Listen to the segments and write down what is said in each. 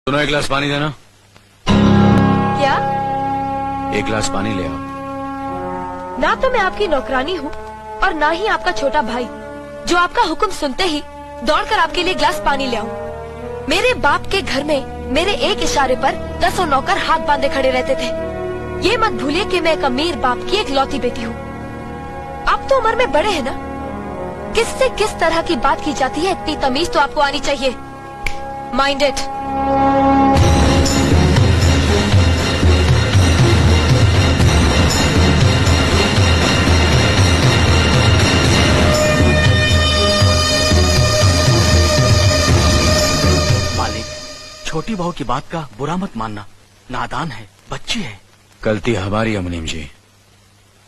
दोनों एक गिलास पानी देना। क्या? एक गिलास पानी ले आओ। ना तो मैं आपकी नौकरानी हूँ और ना ही आपका छोटा भाई जो आपका हुक्म सुनते ही दौड़कर आपके लिए गिलास पानी ले आऊं। मेरे बाप के घर में मेरे एक इशारे पर 10 नौकर हाथ बांधे खड़े रहते थे। ये मत भूलिए कि मैं एक अमीर बाप की एक लौती बेटी हूँ। आप तो उम्र में बड़े हैं ना, किससे किस तरह की बात की जाती है इतनी तमीज तो आपको आनी चाहिए। Mind it. छोटी बहू की बात का बुरा मत मानना, नादान है, बच्ची है। गलती हमारी है मुनीम जी।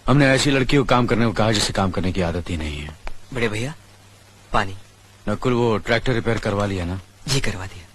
हमने ऐसी लड़की को काम करने को कहा जिसे काम करने की आदत ही नहीं है। बड़े भैया पानी। नकुल वो ट्रैक्टर रिपेयर करवा लिया ना? जी करवा दिया।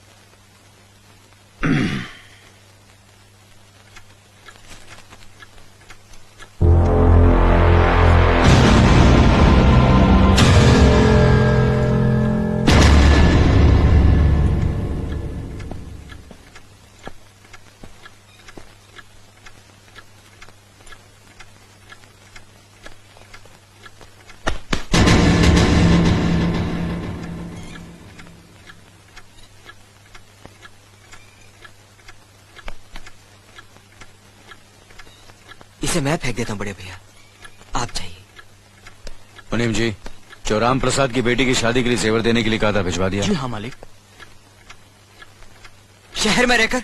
इसे मैं फेंक देता हूँ बड़े भैया, आप चाहिए। मुनीम जी, जो राम प्रसाद की बेटी की शादी के लिए जेवर देने के लिए कहा था भिजवा दिया? जी हाँ मालिक। शहर में रहकर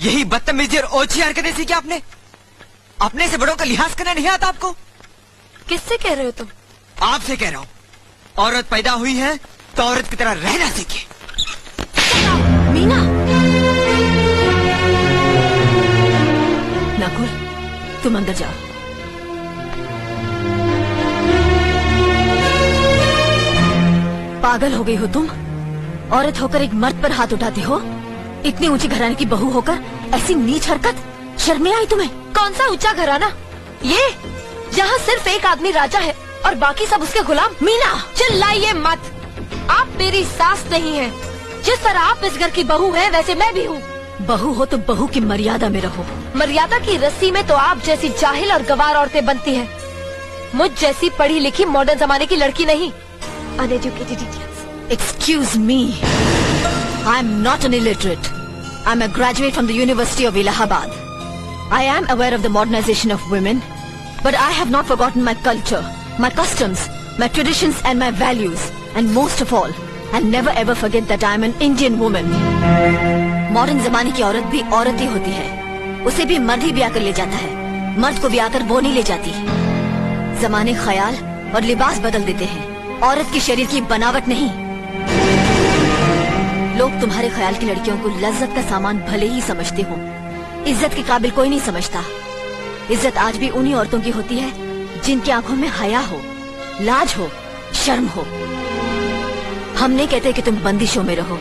यही बदतमीजी और ओछी हरकतें सीखी आपने? अपने से बड़ों का लिहाज करना नहीं आता आपको? किससे कह रहे हो तुम? आपसे कह रहा हूँ। औरत पैदा हुई है तो औरत की तरह रहना सीखे। मीना। नकुल तुम अंदर जाओ। पागल हो गई हो तुम? औरत होकर एक मर्द पर हाथ उठाते हो? इतनी ऊंची घराने की बहू होकर ऐसी नीच हरकत, शर्म नहीं आई तुम्हें? कौन सा ऊंचा घराना? ये यहाँ सिर्फ एक आदमी राजा है और बाकी सब उसके गुलाम। मीना चिल्लाइए मत। आप मेरी सास नहीं है। जिस तरह आप इस घर की बहू है वैसे मैं भी हूँ। बहू हो तो बहू की मर्यादा में रहो। मर्यादा की रस्सी में तो आप जैसी जाहिल और गवार औरतें बनती हैं। मुझ जैसी पढ़ी लिखी मॉडर्न जमाने की लड़की नहीं। Uneducated idiots. Excuse me, I am not an illiterate. I am a graduate from the university of Allahabad. I am aware of the modernisation of women, but I have not forgotten my culture, my customs, my traditions and my values, and most of all I never ever forget that I am an Indian woman. Modern जमाने की औरत भी औरत ही होती है। उसे भी मर्द ही ब्याह कर ले जाता है, मर्द को ब्याह कर वो नहीं ले जाती। जमाने ख्याल और लिबास बदल देते हैं, औरत की शरीर की बनावट नहीं। लोग तुम्हारे ख्याल की लड़कियों को लज्जत का सामान भले ही समझते हो, इज्जत के काबिल कोई नहीं समझता। इज्जत आज भी उन्हीं औरतों की होती है जिनकी आंखों में हया हो, लाज हो, शर्म हो। हम नहीं कहते कि तुम बंदिशों में रहो,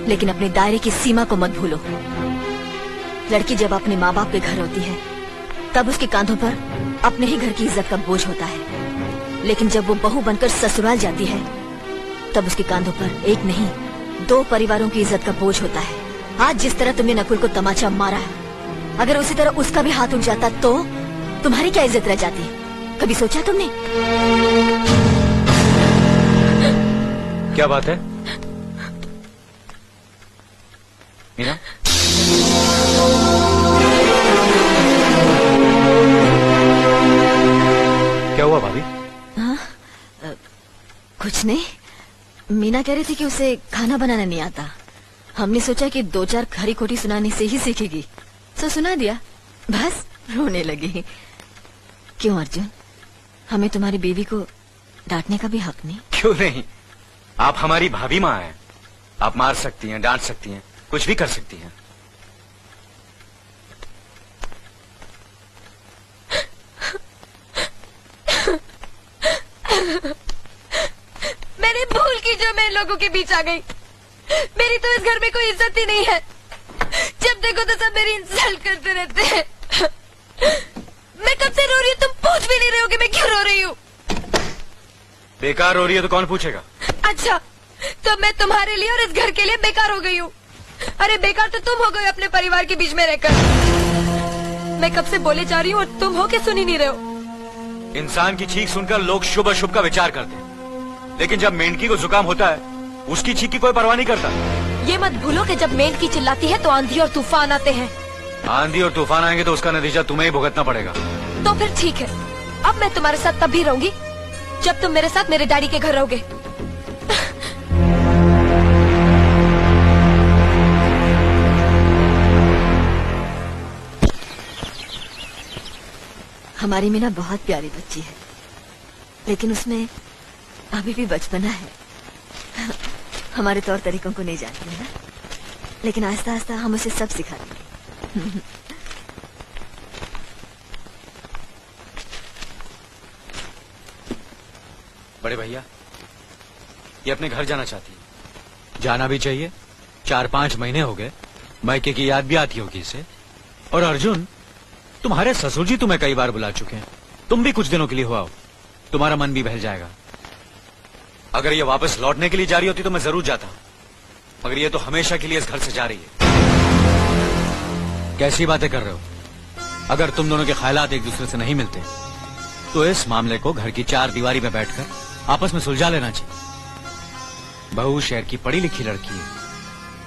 लेकिन अपने दायरे की सीमा को मत भूलो। लड़की जब अपने माँ बाप के घर होती है तब उसके कांधों पर अपने ही घर की इज्जत का बोझ होता है, लेकिन जब वो बहू बनकर ससुराल जाती है तब उसके कांधों पर एक नहीं 2 परिवारों की इज्जत का बोझ होता है। आज जिस तरह तुमने नकुल को तमाचा मारा, अगर उसी तरह उसका भी हाथ उठ जाता तो तुम्हारी क्या इज्जत रह जाती? कभी सोचा तुमने? क्या बात है मीना? क्या हुआ भाभी? हाँ, कुछ नहीं। मीना कह रही थी कि उसे खाना बनाना नहीं आता। हमने सोचा कि 2-4 खरी खोटी सुनाने से ही सीखेगी, तो सुना दिया। बस रोने लगी। क्यों अर्जुन, हमें तुम्हारी बीवी को डांटने का भी हक नहीं? क्यों नहीं, आप हमारी भाभी माँ हैं। आप मार सकती हैं, डांट सकती हैं, कुछ भी कर सकती हैं। मैंने भूल की जो मैं इन लोगों के बीच आ गई। मेरी तो इस घर में कोई इज्जत ही नहीं है। जब देखो तो सब मेरी इंसल्ट करते रहते हैं। मैं कब से रो रही हूँ, तुम पूछ भी नहीं रहे हो कि मैं क्यों रो रही हूँ। बेकार हो रही है तो कौन पूछेगा? अच्छा, तो मैं तुम्हारे लिए और इस घर के लिए बेकार हो गई हूँ। अरे बेकार तो तुम हो गए अपने परिवार के बीच में रहकर। मैं कब से बोले जा रही हूँ और तुम हो के सुन ही नहीं रहे हो। इंसान की चीख सुनकर लोग शुभ अशुभ का विचार करते हैं, लेकिन जब मेंढकी को जुकाम होता है उसकी चीख की कोई परवाह नहीं करता। ये मत भूलो कि जब मेंढकी चिल्लाती है तो आंधी और तूफान आते हैं। आंधी और तूफान आएंगे तो उसका नतीजा तुम्हें ही भुगतना पड़ेगा। तो फिर ठीक है, अब मैं तुम्हारे साथ तब भी रहूंगी जब तुम मेरे साथ मेरे डैडी के घर रहोगे। हमारी मीना बहुत प्यारी बच्ची है, लेकिन उसमें अभी भी बचपना है। हमारे तौर तरीकों को नहीं जानती है ना, लेकिन आहिस्ता आहिस्ता हम उसे सब सिखा देंगे। बड़े भैया, ये अपने घर जाना चाहती है। जाना भी चाहिए। 4-5 महीने हो गए, मायके की याद भी आती होगी इसे। और अर्जुन, तुम्हारे ससुर जी तुम्हें कई बार बुला चुके हैं, तुम भी कुछ दिनों के लिए हो आओ, तुम्हारा मन भी बहल जाएगा। अगर ये वापस लौटने के लिए जा रही होती तो मैं जरूर जाता, मगर ये तो हमेशा के लिए इस घर से जा रही है। कैसी बातें कर रहे हो? अगर तुम दोनों के ख्यालात एक दूसरे से नहीं मिलते तो इस मामले को घर की 4 दीवारी में बैठकर आपस में सुलझा लेना चाहिए। बहू शहर की पढ़ी लिखी लड़की है,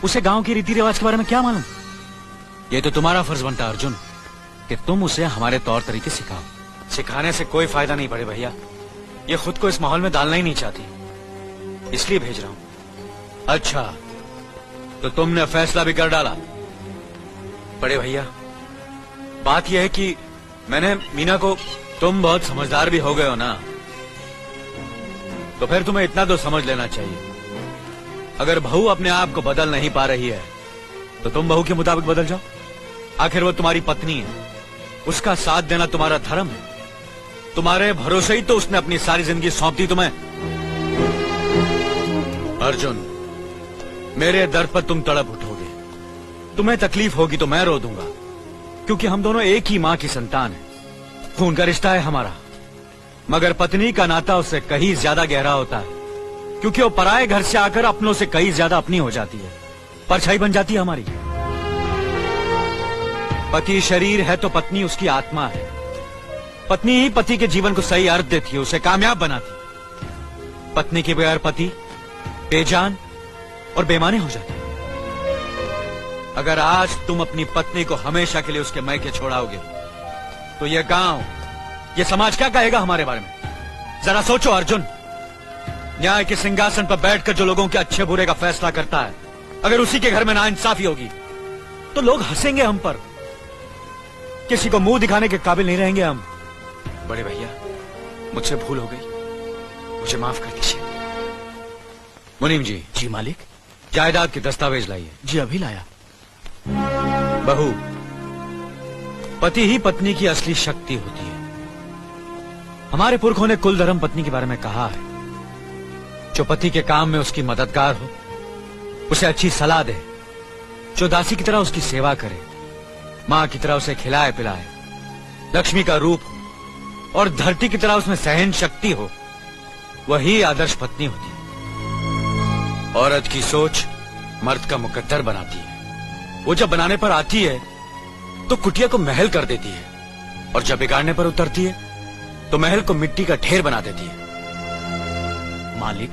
उसे गांव के रीति रिवाज के बारे में क्या मालूम? ये तो तुम्हारा फर्ज बनता अर्जुन कि तुम उसे हमारे तौर तरीके सिखाओ। सिखाने से कोई फायदा नहीं बड़े भैया, ये खुद को इस माहौल में डालना ही नहीं चाहती, इसलिए भेज रहा हूँ। अच्छा, तो तुमने फैसला भी कर डाला? बड़े भैया, बात यह है कि मैंने मीना को। तुम बहुत समझदार भी हो गए हो ना, तो फिर तुम्हें इतना तो समझ लेना चाहिए, अगर बहू अपने आप को बदल नहीं पा रही है तो तुम बहू के मुताबिक बदल जाओ। आखिर वो तुम्हारी पत्नी है, उसका साथ देना तुम्हारा धर्म है। तुम्हारे भरोसे ही तो उसने अपनी सारी जिंदगी सौंप दी तुम्हें। अर्जुन, मेरे दर्द पर तुम तड़प उठोगे, तुम्हें तकलीफ होगी तो मैं रो दूंगा, क्योंकि हम दोनों एक ही मां की संतान है, खून का रिश्ता है हमारा। मगर पत्नी का नाता उससे कहीं ज्यादा गहरा होता है, क्योंकि वो पराये घर से आकर अपनों से कहीं ज्यादा अपनी हो जाती है, परछाई बन जाती है हमारी। पति शरीर है तो पत्नी उसकी आत्मा है। पत्नी ही पति के जीवन को सही अर्थ देती है, उसे कामयाब बनाती। पत्नी के बगैर पति बेजान और बेमाने हो जाते। अगर आज तुम अपनी पत्नी को हमेशा के लिए उसके मायके छोड़ाओगे तो यह गांव, यह समाज क्या कहेगा हमारे बारे में? जरा सोचो अर्जुन, न्याय के सिंहासन पर बैठकर जो लोगों के अच्छे बुरे का फैसला करता है, अगर उसी के घर में नाइंसाफी होगी तो लोग हंसेंगे हम पर, किसी को मुंह दिखाने के काबिल नहीं रहेंगे हम। बड़े भैया, मुझसे भूल हो गई, मुझे माफ कर दीजिए। मुनीम जी, जी मालिक। जायदाद के दस्तावेज लाइए। जी अभी लाया। बहू, पति ही पत्नी की असली शक्ति होती है। हमारे पुरखों ने कुल धर्म पत्नी के बारे में कहा है, जो पति के काम में उसकी मददगार हो, उसे अच्छी सलाह दे, जो दासी की तरह उसकी सेवा करे, मां की तरह उसे खिलाए पिलाए, लक्ष्मी का रूप हो और धरती की तरह उसमें सहन शक्ति हो, वही आदर्श पत्नी होती है। औरत की सोच मर्द का मुकद्दर बनाती है। वो जब बनाने पर आती है तो कुटिया को महल कर देती है, और जब बिगाड़ने पर उतरती है तो महल को मिट्टी का ढेर बना देती है। मालिक,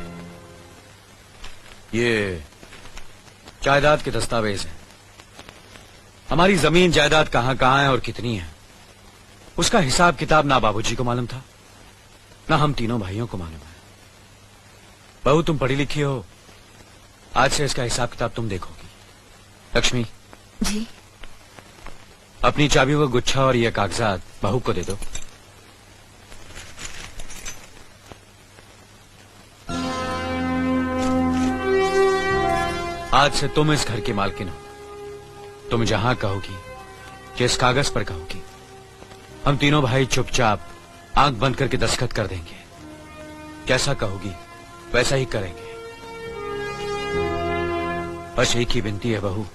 ये जायदाद के दस्तावेज हैं। हमारी जमीन जायदाद कहां कहां है और कितनी है, उसका हिसाब किताब ना बाबूजी को मालूम था, ना हम तीनों भाइयों को मालूम है। बहू, तुम पढ़ी लिखी हो, आज से इसका हिसाब किताब तुम देखोगी। लक्ष्मी जी। अपनी चाबियों का गुच्छा और ये कागजात बहू को दे दो। आज से तुम इस घर की मालकिन हो। तुम जहां कहोगी, जिस कागज पर कहोगी, हम तीनों भाई चुपचाप आंख बंद करके दस्तखत कर देंगे। जैसा कहोगी वैसा ही करेंगे। बस एक ही विनती है बहू,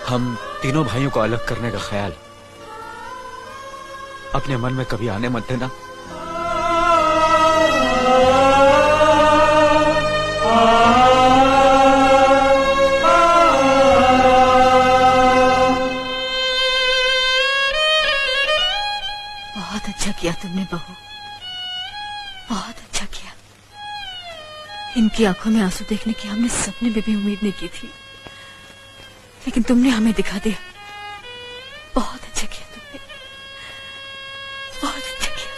हम तीनों भाइयों को अलग करने का ख्याल अपने मन में कभी आने मत देना। आपकी आंखों में आंसू देखने की हमने सपने में भी उम्मीद नहीं की थी, लेकिन तुमने हमें दिखा दिया। बहुत अच्छा किया तुमने, बहुत अच्छा किया।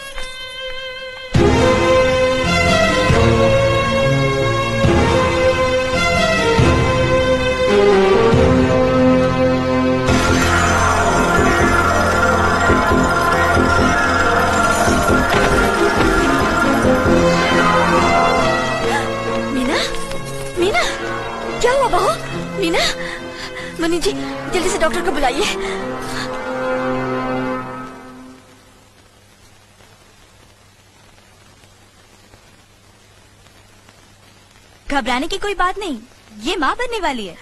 मीना, मीना, क्या हुआ बहू? मीना, मनी जी जल्दी से डॉक्टर को बुलाइए। घबराने की कोई बात नहीं, ये माँ बनने वाली है।